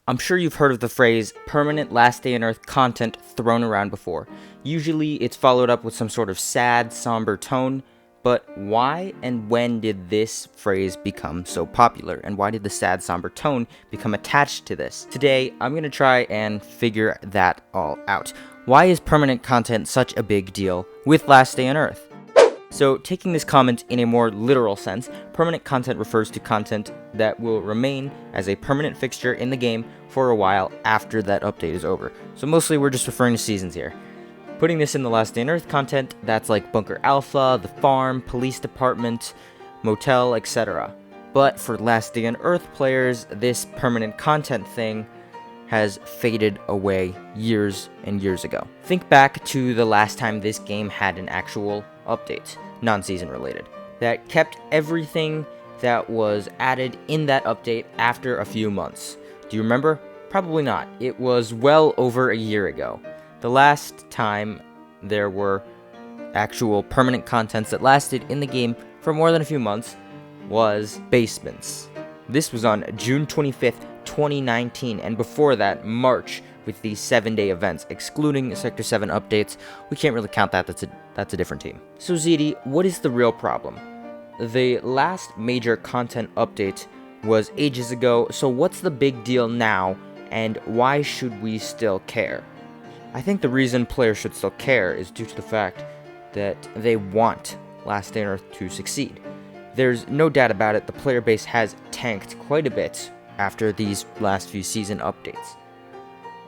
I'm sure you've heard of the phrase permanent last day on Earth content thrown around before. Usually it's followed up with some sort of sad, somber tone, but why and when did this phrase become so popular? And why did the sad, somber tone become attached to this? Today, I'm going to try and figure that all out. Why is permanent content such a big deal with Last Day on Earth? So, taking this comment in a more literal sense, permanent content refers to content that will remain as a permanent fixture in the game for a while after that update is over. So mostly we're just referring to seasons here. Putting this in the Last Day on Earth content, that's like Bunker Alpha, the farm, police department, motel, etc. But for Last Day on Earth players, this permanent content thing has faded away years and years ago. Think back to the last time this game had an actual update, non-season related, that kept everything that was added in that update after a few months. Do you remember? Probably not. It was well over a year ago. The last time there were actual permanent contents that lasted in the game for more than a few months was Basements. This was on June 25th, 2019, and before that, March, with the 7-day events, excluding Sector 7 updates. We can't really count that, that's a different team. So zdyt, what is the real problem? The last major content update was ages ago, so what's the big deal now, and why should we still care? I think the reason players should still care is due to the fact that they want Last Day on Earth to succeed. There's no doubt about it, the player base has tanked quite a bit after these last few season updates.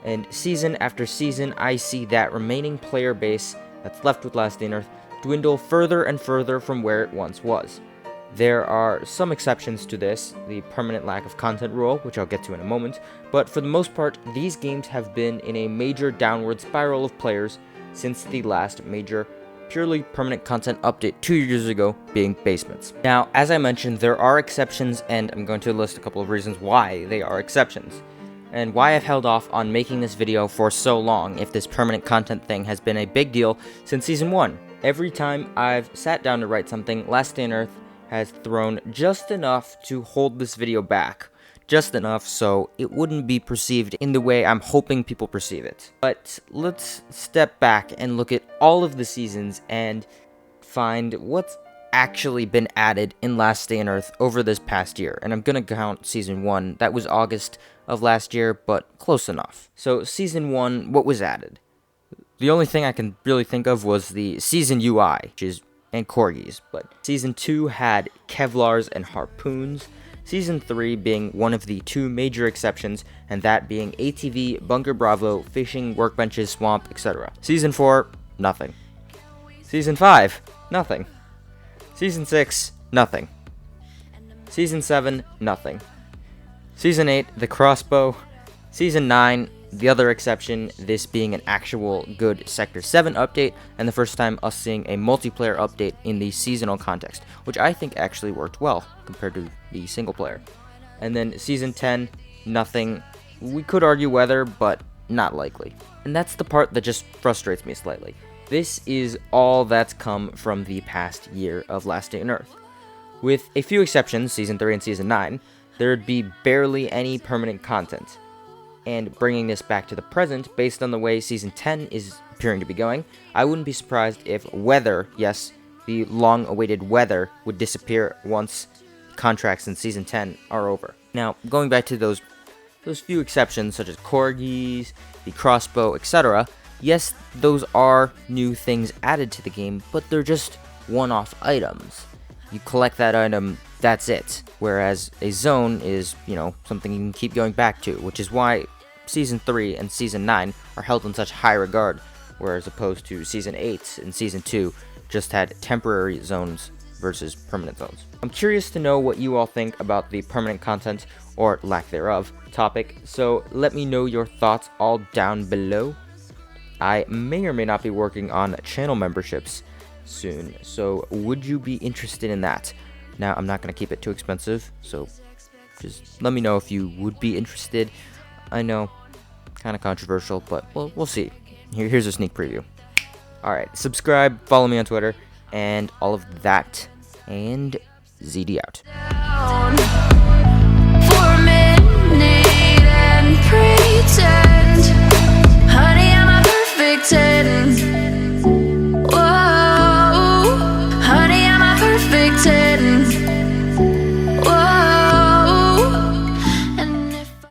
And season after season, I see that remaining player base that's left with Last Day on Earth dwindle further and further from where it once was. There are some exceptions to this, the permanent lack of content rule, which I'll get to in a moment, but for the most part, these games have been in a major downward spiral of players since the last major purely permanent content update 2 years ago, being Basements. Now, as I mentioned, there are exceptions, and I'm going to list a couple of reasons why they are exceptions, and why I've held off on making this video for so long if this permanent content thing has been a big deal since Season 1. Every time I've sat down to write something, Last Day on Earth has thrown just enough to hold this video back. Just enough so it wouldn't be perceived in the way I'm hoping people perceive it. But let's step back and look at all of the seasons and find what's actually been added in Last Day on Earth over this past year. And I'm gonna count Season 1, that was August of last year, but close enough. So Season 1, what was added? The only thing I can really think of was the Season UI, which is and corgis, but Season 2 had Kevlars and Harpoons, Season 3 being one of the two major exceptions, and that being ATV, Bunker Bravo, fishing, workbenches, swamp, etc. Season 4, nothing. Season 5, nothing. Season 6, nothing. Season 7, nothing. Season 8, the crossbow. Season 9, the other exception, this being an actual good Sector 7 update, and the first time us seeing a multiplayer update in the seasonal context, which I think actually worked well compared to the single player. And then Season 10, nothing. We could argue whether, but not likely. And that's the part that just frustrates me slightly. This is all that's come from the past year of Last Day on Earth. With a few exceptions, Season 3 and Season 9, there'd be barely any permanent content. And bringing this back to the present, based on the way Season 10 is appearing to be going, I wouldn't be surprised if weather, yes, the long-awaited weather, would disappear once contracts in Season 10 are over. Now, going back to those few exceptions, such as corgis, the crossbow, etc., yes, those are new things added to the game, but they're just one-off items. You collect that item, that's it. Whereas a zone is, something you can keep going back to, which is why Season 3 and Season 9 are held in such high regard, whereas opposed to Season 8 and Season 2 just had temporary zones versus permanent zones. I'm curious to know what you all think about the permanent content, or lack thereof, topic, so let me know your thoughts all down below. I may or may not be working on channel memberships soon, so would you be interested in that? Now, I'm not going to keep it too expensive, so just let me know if you would be interested. I know, kind of controversial, but we'll see. Here's a sneak preview. Alright, subscribe, follow me on Twitter, and all of that. And zdyt out.